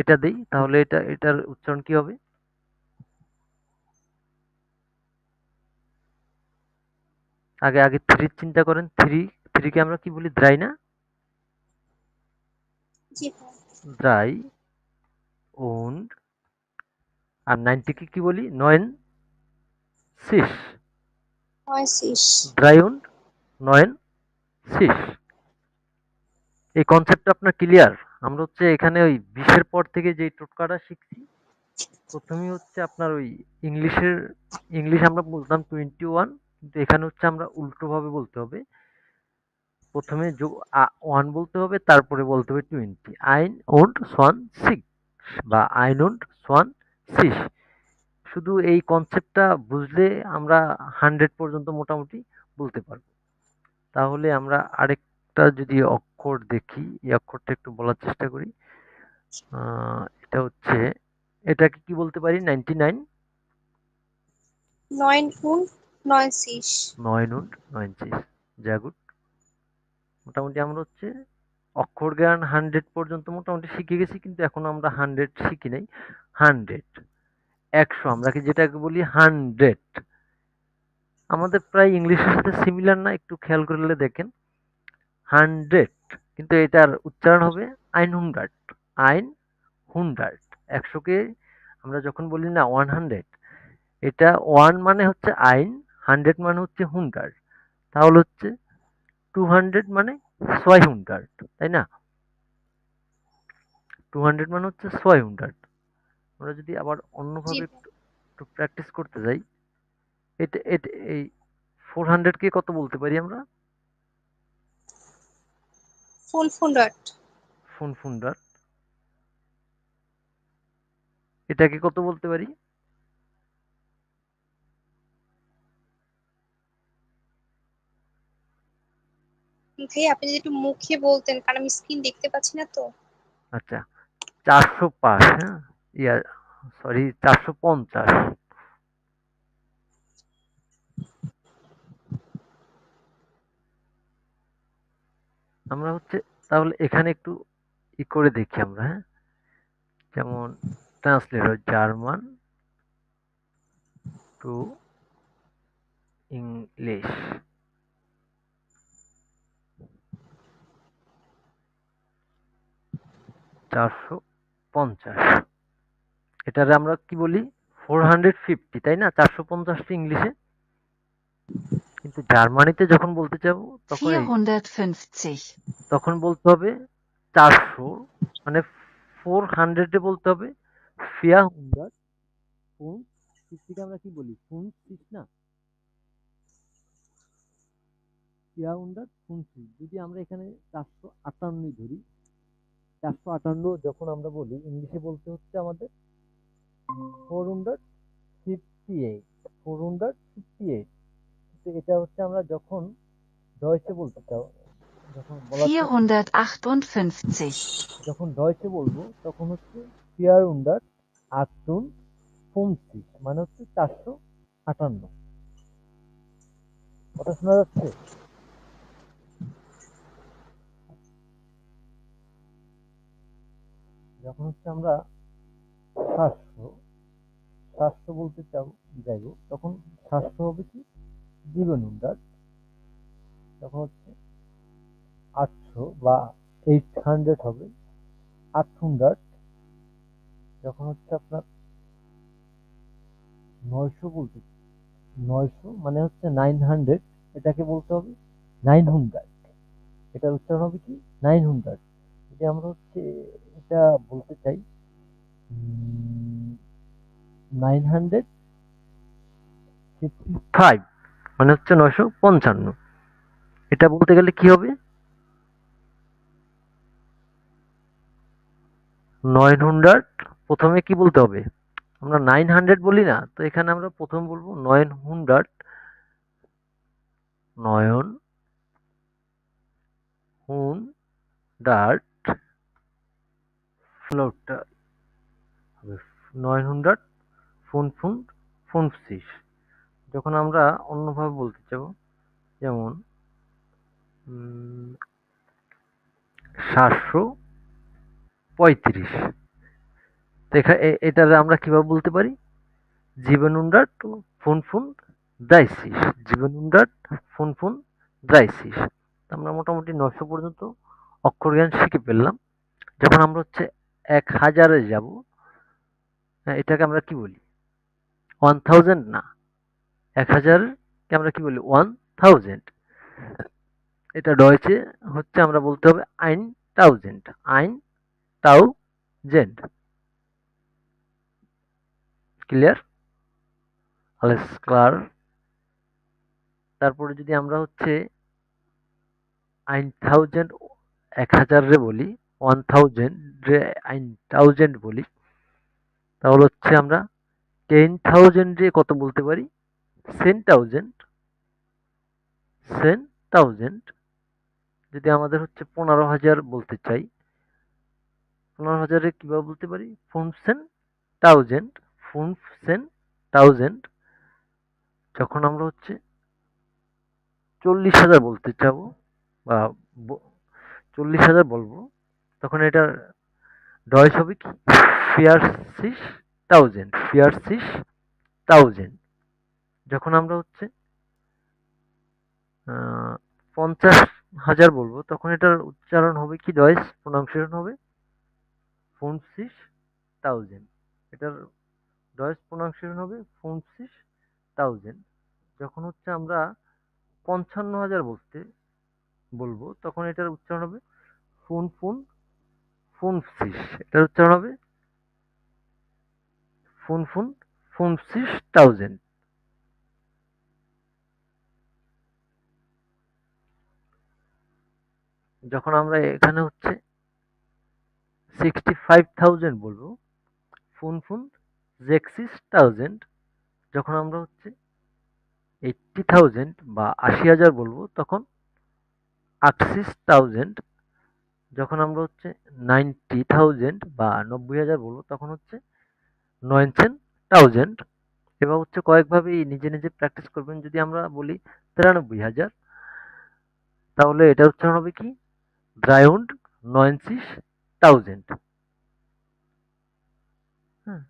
এটা দেই, তাহলে এটার উচ্চারণ কি হবে, আগে আগে থ্রির চিন্তা করেন। থ্রিকে আমরা কি বলি? ড্রাই না? জি ভাই। ড্রাই und আর 90 কে কি বলি? নয়েন সিস। নয়সিস। ড্রাই und নয়েন সিস। এই কনসেপ্টটা আপনার ক্লিয়ার? আমরা হচ্ছে এখানে ওই 20-এর পর থেকে যেই টোটকাটা শিখছি, প্রথমেই হচ্ছে আপনার ওই ইংলিশের ইংলিশ আমরা বলতাম 21, কিন্তু এখানে হচ্ছে আমরা উল্টোভাবে বলতে হবে। প্রথমে 1 বলতে হবে, তারপরে বলতে হবে 20। আইন und সন সিক বা আইন und সন সিস। শুধু এই কনসেপ্টটা বুঝলে আমরা 100 পর্যন্ত মোটামুটি বলতে পারবো। তাহলে আমরা আরেকটা যদি অক্ষর দেখি, এই অক্ষরটা একটু বলার চেষ্টা করি। এটা হচ্ছে, এটাকে কি বলতে পারি? 99, 9 und 90। 9 und 90। যা গুড। মোটামুটি আমরা হচ্ছে অক্ষর জ্ঞান 100 পর্যন্ত মোটামুটি শিখে গেছি, কিন্তু এখনো আমরা 100 শিখি নাই। 100, 100 আমরা কি যেটাকে বলি 100, আমাদের প্রায় ইংলিশের সাথে সিমিলার না? একটু খেয়াল করলে দেখেন 100, কিন্তু এটার উচ্চারণ হবে আইন হুন্ডার্ট। আইন হুন্ডার্ট। 100-কে আমরা যখন বলি না 100, এটা 1 মানে হচ্ছে আইন, 100 মানে হচ্ছে হুন্ডার্ট। তাহলে হচ্ছে 200 মানে 600, তাই না? 200 মানে হচ্ছে 600। আমরা যদি আবার জি অন্যভাবে ভাই। একটু একটু প্র্যাকটিস করতে যাই, এটা এই 400-কে কত বলতে পারি আমরা? 500। ফুনফুন্ডার। এটাকে কত বলতে পারি? ভাই আপনি যদি একটু মুখে বলতেন, কারণ আমি স্ক্রিন দেখতে পাচ্ছি না তো। আচ্ছা, 405, হ্যাঁ? ইয়া, সরি, 450। আমরা হচ্ছে তাহলে এখানে একটু করে দেখি আমরা, হ্যাঁ? যেমন ট্রান্সলেট হয় জার্মান টু ইংলিশ। 450, এটারে আমরা কি বলি? 450, তাই না? 450টা ইংলিশে। কিন্তু জার্মানিতে যখন বলতে যাব, তখন 450, তখন বলতে হবে 400, মানে 400-এ বলতে হবে 400 ফুন। 50-কে আমরা কি বলি? ফুন 6 না? 400 ফুন 6। যদি আমরা এখানে 458 ধরি, 458 যখন আমরা বলি, ইংলিশে বলতে হচ্ছে আমাদের 458, 458। কিন্তু এটা হচ্ছে আমরা যখন ডয়েচে বলতে চাও, যখন বলার 458, যখন ডয়েচে বলবো, তখন হচ্ছে 458, মানে হচ্ছে 458। কথা শোনা যাচ্ছে? যখন হচ্ছে আমরা 700 700 বলতে যাইবো, তখন 700 হবে কি? 700। তখন হচ্ছে 800 বা 800 হবে 800। যখন হচ্ছে আপনার 900 বলতে, 900 মানে হচ্ছে 900, এটাকে বলতে হবে 900। এটার উচ্চারণ হবে কি? 900। যদি আমরা হচ্ছে এটা বলতে চাই 955, মানে হচ্ছে 955। এটা বলতে গেলে কি হবে? 900 প্রথমে কি বলতে হবে? আমরা 900 বলি না? তো এখানে আমরা প্রথম বলবো 900, নয়ন হুন ডার্ট, ফ্লোরটা হবে 900 ফুন ফুন ফুনসিস। যখন আমরা অন্যভাবে বলতে চাবো, যেমন 735, এটারে আমরা কিভাবে বলতে পারি? 700 ফুন ফুন 30 আমরা মোটামুটি 900 পর্যন্ত অক্ষর জ্ঞান শিখে ফেললাম। যখন আমরা হচ্ছে 1000-এ যাব, এটাকে আমরা কি বলি? 1000 না, 1000 কে আমরা কি বলি? 1000। এটা ডয়েচে হচ্ছে আমরা বলতে হবে আইন টাউজেন্ড, আইন টাউজেন্ড। ক্লিয়ার? alles klar। তারপরে যদি আমরা হচ্ছে 1000 1000 রে বলি, 1000 রে 1000 বলি, তাহলে হচ্ছে আমরা 10,000 রে কত বলতে পারি? 10,000, 10,000। যদি আমাদের হচ্ছে 15,000 বলতে চাই, 15,000 রে কিভাবে বলতে পারি? 15,000, 15,000। যখন আমরা হচ্ছে 40,000 বলতে চাবো বা 40,000 বলবো, তখন এটার ডয়েশ হবে কি? 40,000, 40,000। যখন আমরা হচ্ছে 50,000 বলবো, তখন এটার উচ্চারণ হবে কি? ডয়েশ প্রনাউন্সিয়েশন হবে 50,000। এটার ডয়েশ প্রনাউন্সিয়েশন হবে 50,000। যখন হচ্ছে আমরা 55,000 বলবো, তখন এটার উচ্চারণ হবে ফুন ফুন ফুনসিস। এটার উচ্চারণ হবে ফুন ফুন ফুনসিস থাউজেন্ড। যখন আমরা এখানে হচ্ছে 65,000 বলবো, ফুন ফুন জেক্সিস থাউজেন্ড। যখন আমরা হচ্ছে 80,000 বা 80,000 বলবো, তখন আকসিস থাউজেন্ড। যখন আমরা হচ্ছে 90,000 বা 90,000 বলবো, তখন হচ্ছে 90,000। এবার হচ্ছে কয়েকভাবে নিজে নিজে প্র্যাকটিস করবেন। যদি আমরা বলি 93,000, তাহলে এটার উচ্চারণ হবে কি? রাউন্ড 90,000। হ্যাঁ,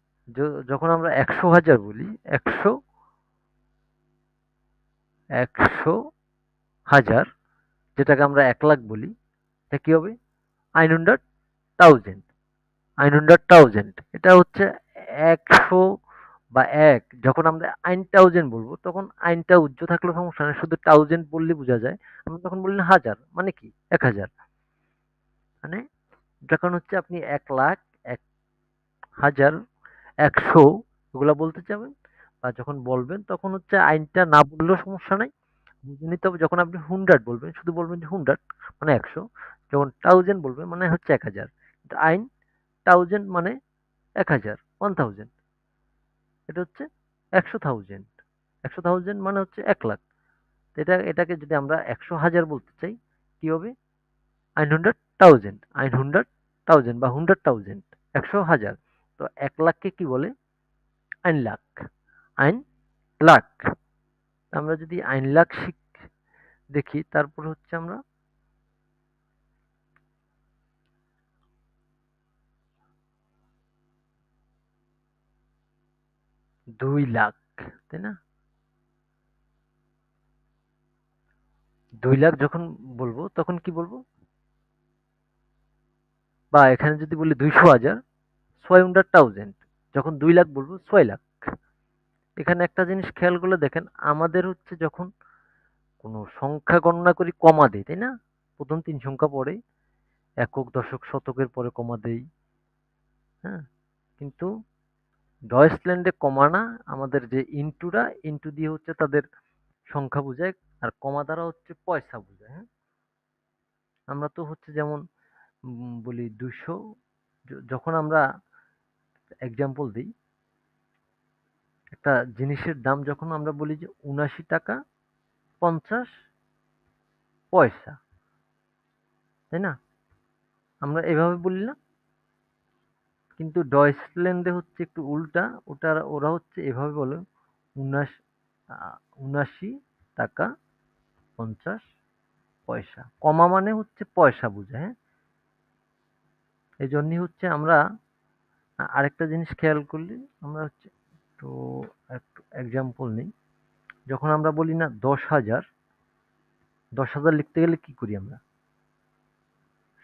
যখন আমরা 100,000 বলি, 100,000 যেটাকে আমরা 1,00,000 বলি, এটা কি হবে? 100,000, 100,000। এটা হচ্ছে 100 বা 1। যখন আমরা 9,000 বলবো, তখন আইনটা উজ্জ্ব থাকলেও সমস্যা নেই, শুধু থাউজেন্ড বললে বোঝা যায়। আমরা তখন বললেন হাজার, মানে কি? 1,000। মানে যখন হচ্ছে আপনি 1,00,000, 1,000, 100 এগুলা বলতে চাবেন বা যখন বলবেন, তখন হচ্ছে আইনটা না বললেও সমস্যা নাই, বুঝে নিতে হবে। যখন আপনি 100 বলবেন, শুধু বলবেন যে 100 মানে 100। যখন 1000 বলবেন, মানে হচ্ছে 1,000। কিন্তু আইন 1000 মানে 1,000, 1000। এটা হচ্ছে 100,000, 100,000 মানে হচ্ছে 1,00,000। এটাকে যদি আমরা 100,000 বলতে চাই, কি হবে? 100,000, 100,000 বা 100,000, 100,000। তো 1,00,000 কে কি বলে? আইন লাখ, আইন লাখ। আমরা যদি আইন লাখ দেখি, তারপর হচ্ছে আমরা 2,00,000, তাই না? 2,00,000 যখন বলবো, তখন কি বলবো? বা এখানে যদি বলি 200,000, 600,000। যখন 2,00,000 বলবো, 6,00,000। এখানে একটা জিনিস খেয়াল করলে দেখেন, আমাদের হচ্ছে যখন কোনো সংখ্যা গণনা করি, কমা দেই, তাই না? প্রথম 3 সংখ্যা পরে একক, দশক, শতকের পরে কমা দেই। হ্যাঁ, কিন্তু ডয়েচল্যান্ডে কমা না, আমাদের যে ইনটুরা, ইনটু দিয়ে হচ্ছে তাদের সংখ্যা বোঝায়, আর কমা দ্বারা হচ্ছে পয়সা বোঝায়। হ্যাঁ, আমরা তো হচ্ছে যেমন বলি 200। যখন আমরা এক্সাম্পল দিই, একটা জিনিসের দাম যখন আমরা বলি যে 79 টাকা 50 পয়সা, তাই না? আমরা এভাবে বলি না? কিন্তু ডয়েচল্যান্ডে হচ্ছে একটু উল্টা। ওরা হচ্ছে এভাবে বলে, 79 টাকা 50 পয়সা। কমা মানে হচ্ছে পয়সা বোঝায়। হ্যাঁ, এই জন্যই হচ্ছে আমরা আরেকটা জিনিস খেয়াল করলে, আমরা হচ্ছে তো একটু এক্সাম্পল নিই। যখন আমরা বলি না 10,000, 10,000 লিখতে গেলে কি করি আমরা?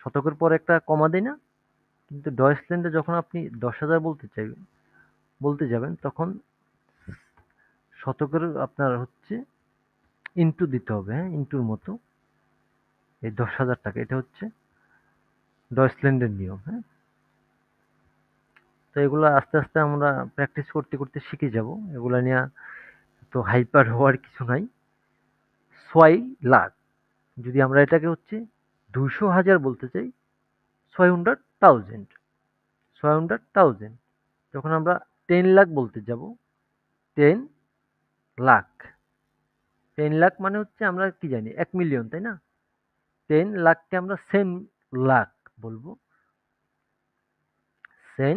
শতকের পর একটা কমা দেই না? কিন্তু ডয়েচল্যান্ডে যখন আপনি 10,000 বলতে যাবেন তখন শতকের আপনার হচ্ছে ইনটু দিতে হবে, হ্যাঁ? ইনটুর মতো এই 10,000 টাকা। এটা হচ্ছে ডয়েচল্যান্ডের নিয়ম, হ্যাঁ? তো এগুলো আস্তে, আস্তে আমরা প্র্যাকটিস করতে, করতে শিখে যাব। এগুলা নিয়ে তো হাইপার হওয়ার কিছু নাই। 6 লাখ যদি আমরা এটাকে হচ্ছে 200,000 বলতে চাই, 600,000, 600,000 যখন আমরা 10 লাখ বলতে যাব, 10 লাখ, 10 লাখ মানে হচ্ছে আমরা কি জানি 1 মিলিয়ন, তাই না? 10 লাখকে আমরা সেন লাখ বলবো। সেন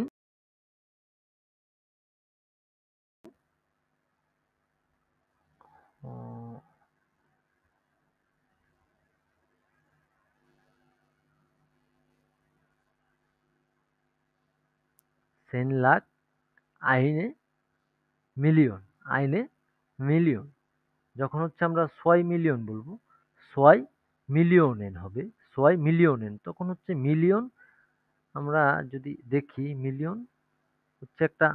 সেন লাখ আইনে মিলিয়ন, আইনে মিলিয়ন। যখন হচ্ছে আমরা 6 মিলিয়ন বলবো, 6 মিলিয়নেন হবে, 6 মিলিয়নেন। তখন হচ্ছে মিলিয়ন আমরা যদি দেখি মিলিয়ন হচ্ছে একটা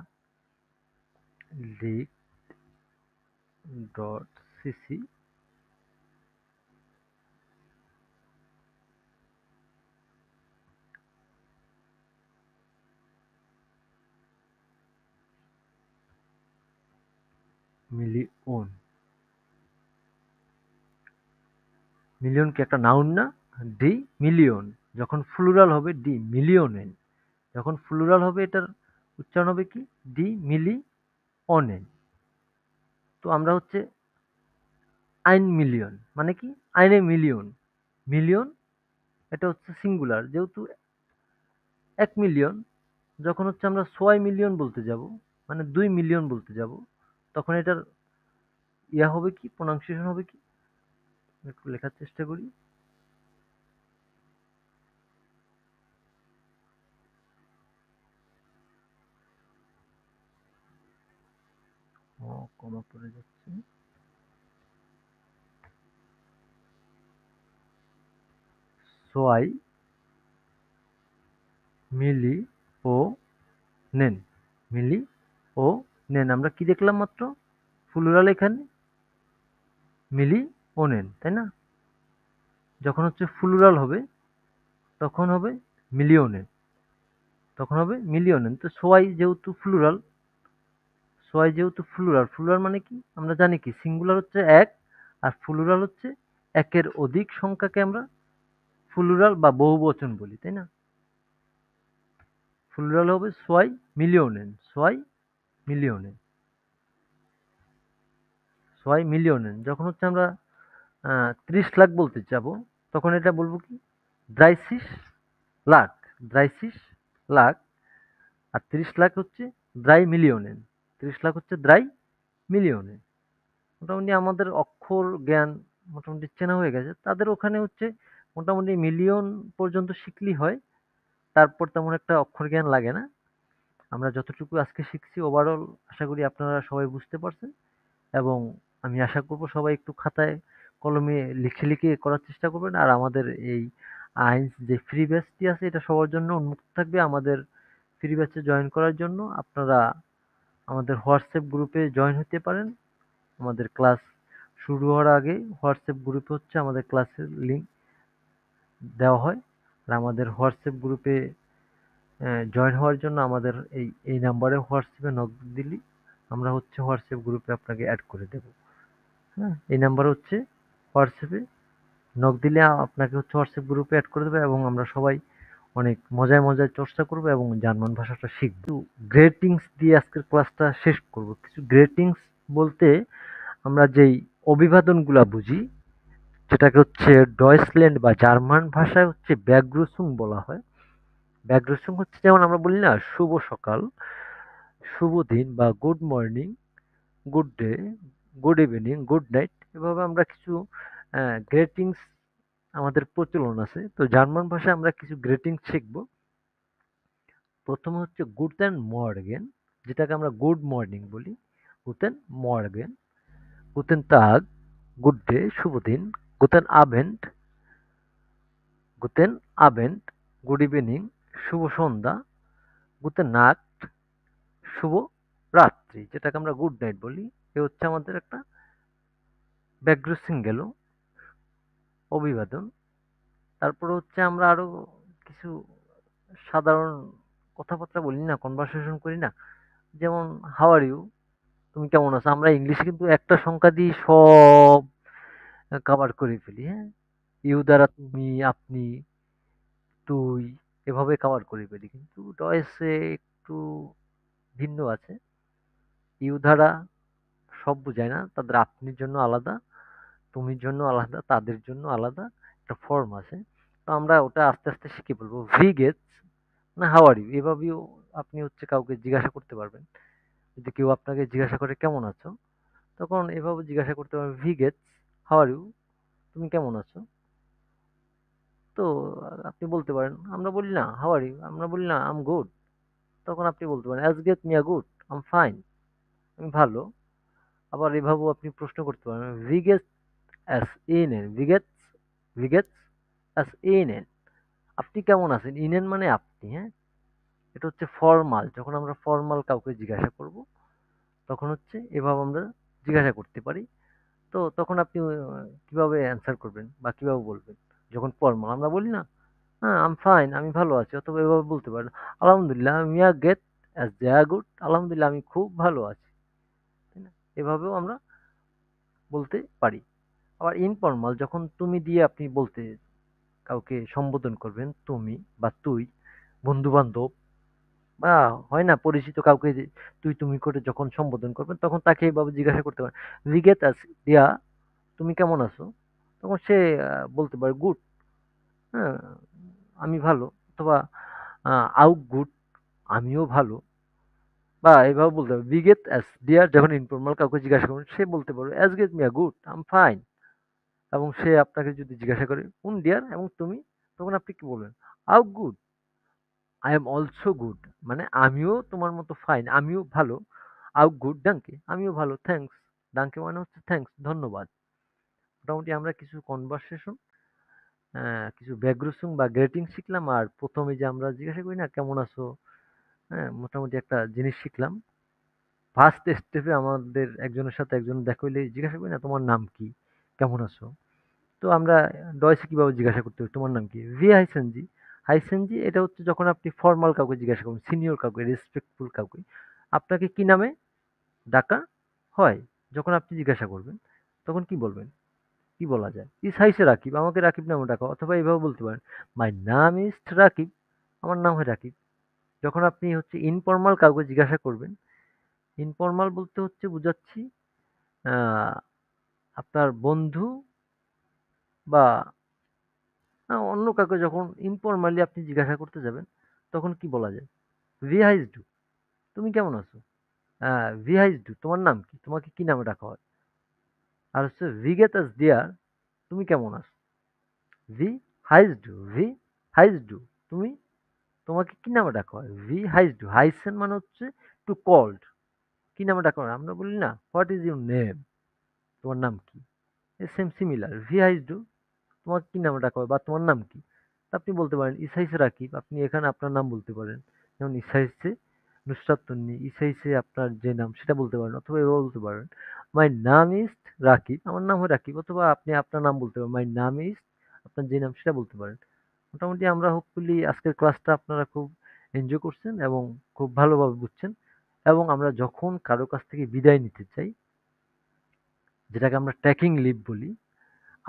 leak dot CC million. Million কি একটা নাউন না? D million. যখন প্লুরাল হবে ডি মিলিয়নেন। যখন প্লুরাল হবে এটার উচ্চারণ হবে কি? ডি মিলিয়নেন। তো আমরা হচ্ছে আইন মিলিয়ন মানে কি? আইনে মিলিয়ন। মিলিয়ন এটা হচ্ছে সিঙ্গুলার, যেহেতু 1 মিলিয়ন। যখন হচ্ছে আমরা 6 মিলিয়ন বলতে যাব, মানে 2 মিলিয়ন বলতে যাব, তখন এটার ইয়া হবে কি? প্রোনাউন্সিয়েশন হবে কি? একটু লেখার চেষ্টা করি। কমা পড়ে যাচ্ছে। 6 মিলি ও নেন, মিলি ও নেন। আমরা কি দেখলাম মাত্র? প্লুরাল এখানে মিলি ও নেন, তাই না? যখন হচ্ছে প্লুরাল হবে তখন হবে মিলিয়নেন, তখন হবে মিলিয়নেন। তো সোয়াই যেহেতু প্লুরাল, সোয়াই যেহেতু প্লুরাল, প্লুরাল মানে কি? আমরা জানি কি সিঙ্গুলার হচ্ছে এক, আর প্লুরাল হচ্ছে একের অধিক সংখ্যাকে আমরা প্লুরাল বা বহুবচন বলি, তাই না? প্লুরাল হবে সোয়াই মিলিয়নেন, সোয়াই মিলিয়নেন, সোয়াই মিলিয়নেন। যখন হচ্ছে আমরা 30 লাখ বলতে যাব, তখন এটা বলবো কি? 30 লাখ, 30 লাখ। আর 30 লাখ হচ্ছে 3 মিলিয়নেন, 30 লাখ হচ্ছে 3 মিলিয়নেন। মোটামুটি আমাদের অক্ষর জ্ঞান মোটামুটি চেনা হয়ে গেছে। তাদের ওখানে হচ্ছে মোটামুটি মিলিয়ন পর্যন্ত শিখলেই হয়। তারপর তেমন একটা অক্ষর জ্ঞান লাগে না। আমরা যতটুকু আজকে শিখছি ওভারঅল আশা করি আপনারা সবাই বুঝতে পারছেন, এবং আমি আশা করব সবাই একটু খাতায় কলমে লিখে, লিখে করার চেষ্টা করবেন। আর আমাদের এই আইনস যে ফ্রি ব্যাচটি আছে এটা সবার জন্য উন্মুক্ত থাকবে। আমাদের ফ্রি ব্যাচে জয়েন করার জন্য আপনারা আমাদের হোয়াটসঅ্যাপ গ্রুপে জয়েন হতে পারেন। আমাদের ক্লাস শুরু হওয়ার আগে হোয়াটসঅ্যাপ গ্রুপে হচ্ছে আমাদের ক্লাসের লিঙ্ক দেওয়া হয়। আর আমাদের হোয়াটসঅ্যাপ গ্রুপে জয়েন হওয়ার জন্য আমাদের এই নাম্বারে হোয়াটসঅ্যাপে নক দিলেই আমরা হচ্ছে হোয়াটসঅ্যাপ গ্রুপে আপনাকে অ্যাড করে দেব। হ্যাঁ, এই নাম্বার হচ্ছে হোয়াটসঅ্যাপে নক দিলে আপনাকে হচ্ছে হোয়াটসঅ্যাপ গ্রুপে অ্যাড করে দেবে, এবং আমরা সবাই অনেক মজায়, মজায় চর্চা করব এবং জার্মান ভাষাটা শিখব। গ্রেটিংস দিয়ে আজকের ক্লাসটা শেষ করব। কিছু গ্রেটিংস বলতে আমরা যেই অভিবাদনগুলা বুঝি, যেটাকে হচ্ছে ডয়েচল্যান্ড বা জার্মান ভাষায় হচ্ছে ব্যাগ্রুসুং বলা হয়। ব্যাগ্রুসুং হচ্ছে যেমন আমরা বলি না শুভ সকাল, শুভ দিন বা good morning, good day, good evening, good night. এভাবে আমরা কিছু গ্রেটিংস আমাদের প্রচলন আছে। তো জার্মান ভাষায় আমরা কিছু গ্রেটিংস শিখব। প্রথমে হচ্ছে গুটেন মর্গেন, যেটাকে আমরা গুড মর্নিং বলি। গুটেন মর্গেন, গুতেন তাগ, গুড ডে, শুভ দিন। গুতেন আবেন্ড, গুড ইভিনিং, শুভ সন্ধ্যা। গুতেন নাক্ট, শুভ রাত্রি, যেটাকে আমরা গুড নাইট বলি। এ হচ্ছে আমাদের একটা ব্যাঘ্রসিং গেল, অভিবাদন। তারপরে হচ্ছে আমরা আরো কিছু সাধারণ কথাবার্তা বলি না, কনভারসেশন করি না, যেমন হাউ আর ইউ, তুমি কেমন আছো। আমরা ইংলিশে কিন্তু একটা সংখ্যা দিয়ে সব কভার করে ফেলি, হ্যাঁ। ইউ দ্বারা তুমি, আপনি, তুই, এভাবে কভার করে ফেলি, কিন্তু ডয়েসে একটু ভিন্ন আছে। ইউ দ্বারা সব বোঝায় না, তাদের আপনির জন্য আলাদা, তুমির জন্য আলাদা, তাদের জন্য আলাদা একটা ফর্ম আছে। তো আমরা ওটা আস্তে আস্তে শিখে বলবো। ভি গেটস না হাউ আর ইউ, এভাবেও আপনি হচ্ছে কাউকে জিজ্ঞাসা করতে পারবেন। যদি কেউ আপনাকে জিজ্ঞাসা করে কেমন আছো, তখন এভাবে জিজ্ঞাসা করতে পারবেন, ভি গেটস হাউ আর ইউ, তুমি কেমন আছো। তো আপনি বলতে পারেন, আমরা বলি না হাউ আর ইউ, আমরা বলি না আম গুড, তখন আপনি বলতে পারেন অ্যাজ গেট মিয়া গুড, আম ফাইন, আমি ভালো। আবার এভাবেও আপনি প্রশ্ন করতে পারেন, ভি গেটস অ্যাস ইনেন, ভি গেটস অ্যাস ইনেন, আপনি কেমন আছেন। ইনেন মানে আপনি, হ্যাঁ। এটা হচ্ছে ফর্মাল, যখন আমরা ফর্মাল কাউকে জিজ্ঞাসা করব, তখন হচ্ছে এভাবে আমরা জিজ্ঞাসা করতে পারি। তো তখন আপনি কিভাবে অ্যান্সার করবেন বা কিভাবে বলবেন, যখন ফর্মাল আমরা বলি না, হ্যাঁ আম ফাইন, আমি ভালো আছি, অথবা এভাবে বলতে পারেন আলহামদুলিল্লাহ মিয়া গেট অ্যাজ দেয়া গুড, আলহামদুলিল্লাহ আমি খুব ভালো আছি, তাই না। এভাবেও আমরা বলতে পারি। আবার ইনফর্মাল, যখন তুমি দিয়ে আপনি বলতে কাউকে সম্বোধন করবেন, তুমি বা তুই, বন্ধু বান্ধব বা হয় না পরিচিত কাউকে যে তুই তুমি করে যখন সম্বোধন করবেন, তখন তাকে এইভাবে জিজ্ঞাসা করতে পারেন, রিগেট আস দিয়া, তুমি কেমন আছো। তখন সে বলতে পারে গুড, হ্যাঁ আমি ভালো, অথবা আউ গুড, আমিও ভালো। বা এভাবে বলতে হবে বিগেট অ্যাস ডিয়ার, যখন ইনফর্মাল কাউকে জিজ্ঞাসা করবেন সে বলতে পারবে অ্যাজ গেট মিয়া গুড, আম ফাইন। এবং সে আপনাকে যদি জিজ্ঞাসা করে কোন ডিয়ার এবং তুমি, তখন আপনি কি বলবেন, আউ good, I am also good, মানে আমিও তোমার মতো ফাইন, আমিও ভালো। আউ গুড ডাঙ্কে, আমিও ভালো, থ্যাঙ্কস, ডাঙ্কে মানে হচ্ছে থ্যাঙ্কস, ধন্যবাদ। মোটামুটি আমরা কিছু কনভারসেশন, কিছু ব্যাঘ্রসং বা গ্রেটিং শিখলাম। আর প্রথমে যে আমরা জিজ্ঞাসা করি না কেমন আছো, হ্যাঁ মোটামুটি একটা জিনিস শিখলাম। ফার্স্ট স্টেপে আমাদের একজনের সাথে একজন দেখা হইলে জিজ্ঞাসা করি না তোমার নাম কি, কেমন আছো। তো আমরা ডয়েসে কিভাবে জিজ্ঞাসা করতে হবে তোমার নাম কি, ভি হাইসেনজি। হাইসেনজি এটা হচ্ছে যখন আপনি ফর্মাল কাউকে জিজ্ঞাসা করবেন, সিনিয়র কাউকে, রেসপেক্টফুল কাউকে, আপনাকে কি নামে ডাকা হয়, যখন আপনি জিজ্ঞাসা করবেন, তখন কি বলবেন, কি বলা যায়, ইস হাইসে রাকিব, আমাকে রাকিব নামে ডাকা। অথবা এইভাবে বলতে পারেন, মাই নাম ইজ রাকিব, আমার নাম হয় রাকিব। যখন আপনি হচ্ছে ইনফর্মাল কাউকে জিজ্ঞাসা করবেন, ইনফর্মাল বলতে হচ্ছে বুঝাচ্ছি আহ, আপনার বন্ধু বা অন্য কাউকে যখন ইনফর্মালি আপনি জিজ্ঞাসা করতে যাবেন, তখন কি বলা যায়, ভি হাইজ ডু, তুমি কেমন আছো। ভি হাইজ ডু, তোমার নাম কি, তোমাকে কি নামে ডাকা হয়। আর হচ্ছে ভি গেট আস ডিয়ার, তুমি কেমন আছো। ভি হাইজ ডু, ভি হাইজ ডু, তুমি, তোমাকে কি নামে ডাকা হয়, ভি হাইজ ডু। হাইসেন মানে হচ্ছে টু কল্ড, কি নামে ডাকা হয়, আমরা বলি না হোয়াট ইজ ইউর নেম, তোমার নাম কি। সেম সিমিলার, ভি হাইজ ডু, তোমাকে কি নামে ডাকা হয় বা তোমার নাম কি। তা আপনি বলতে পারেন ইসাইসে রাকিব, আপনি এখানে আপনার নাম বলতে পারেন, যেমন ইসাইসে নুসরাত তন্নি, ইসাইসে আপনার যে নাম সেটা বলতে পারেন। অথবা এভাবে বলতে পারেন, মাই নাম ইজ রাকিব, আমার নাম হয় রাকিব। অথবা আপনি আপনার নাম বলতে পারেন, মাই নাম ইজ, আপনার যে নাম সেটা বলতে পারেন। মোটামুটি আমরা হোপফুলি আজকের ক্লাসটা আপনারা খুব এনজয় করছেন এবং খুব ভালোভাবে বুঝছেন। এবং আমরা যখন কারো কাছ থেকে বিদায় নিতে চাই, যেটাকে আমরা ট্যাকিং লিভ বলি,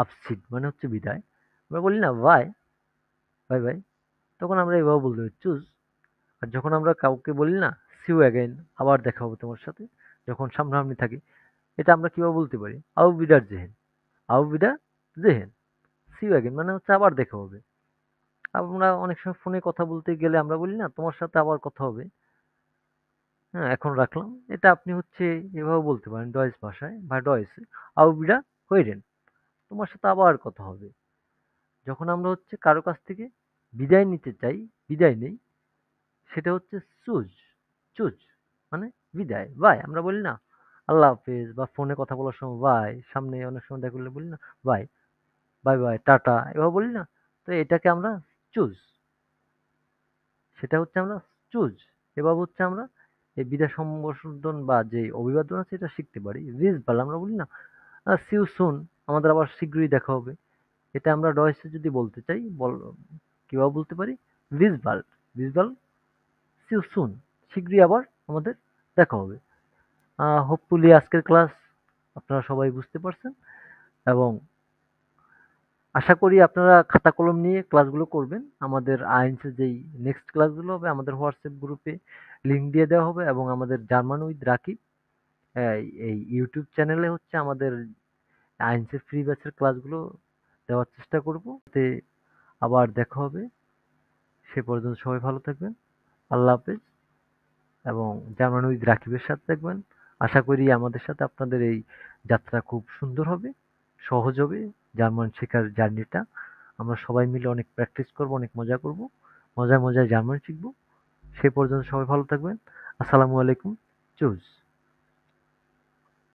আপসিট মানে হচ্ছে বিদায়, আমরা বলি না বাই, বাই বাই, তখন আমরা এভাবে বলতে পারি চুজ। আর যখন আমরা কাউকে বলি না সিউ অ্যাগেন, আবার দেখা হবে তোমার সাথে, যখন সামনাসামনি থাকি, এটা আমরা কিভাবে বলতে পারি, আউ বিদার জেহেন, আউ বিদা জেহেন, সিউ অ্যাগেন মানে হচ্ছে আবার দেখা হবে। আমরা অনেক সময় ফোনে কথা বলতে গেলে আমরা বলি না তোমার সাথে আবার কথা হবে, হ্যাঁ এখন রাখলাম। এটা আপনি হচ্ছে এভাবে বলতে পারেন ডয়েস ভাষায় বা ডয়েসে, আউ বিদা হইরেন, তোমার সাথে আবার কথা হবে। যখন আমরা হচ্ছে কারো কাছ থেকে বিদায় নিতে চাই, বিদায় নেই, সেটা হচ্ছে চুজ, চুজ মানে বিদায়, বাই আমরা বলি না আল্লাহ হাফেজ, বা ফোনে কথা বলার সময় বাই, সামনে অনেক সময় দেখা করলে বলি না বাই, বাই বাই, টাটা, এভাবে বলি না? তো এটাকে আমরা চুজ, সেটা হচ্ছে আমরা চুজ, এভাবে হচ্ছে আমরা এই বিদায় সম্বোধন বা যে অভিবাদন আছে এটা শিখতে পারি। ভিজবাল আমরা বলি না, সি ইউ সুন, আমাদের আবার শীঘ্রই দেখা হবে। এটা আমরা ডয়েসে যদি বলতে চাই কিভাবে বলতে পারি? ভিজবাল, ভিজবাল, সি ইউ সুন, শীঘ্রই আবার আমাদের দেখা হবে। হোপফুলি আজকের ক্লাস আপনারা সবাই বুঝতে পারছেন, এবং আশা করি আপনারা খাতা কলম নিয়ে ক্লাসগুলো করবেন। আমাদের আইএনসি যেই নেক্সট ক্লাসগুলো হবে আমাদের হোয়াটসঅ্যাপ গ্রুপে লিংক দিয়ে দেওয়া হবে, এবং আমাদের জার্মান উইথ রাকিব এই ইউটিউব চ্যানেলে হচ্ছে আমাদের আইএনসি ফ্রি ব্যাচের ক্লাসগুলো দেওয়ার চেষ্টা করব। তে আবার দেখা হবে, সে পর্যন্ত সবাই ভালো থাকবেন। আল্লাহ হাফেজ, এবং জার্মান উইথ রাকিবের সাথে থাকবেন। আশা করি আমাদের সাথে আপনাদের এই যাত্রা খুব সুন্দর হবে, সহজ হবে। জার্মান শেখার জার্নিটা আমরা সবাই মিলে অনেক প্র্যাকটিস করব, অনেক মজা করব, মজায় মজায় জার্মান শিখব। সে পর্যন্ত সবাই ভালো থাকবেন। আসসালামু আলাইকুম। চুজ।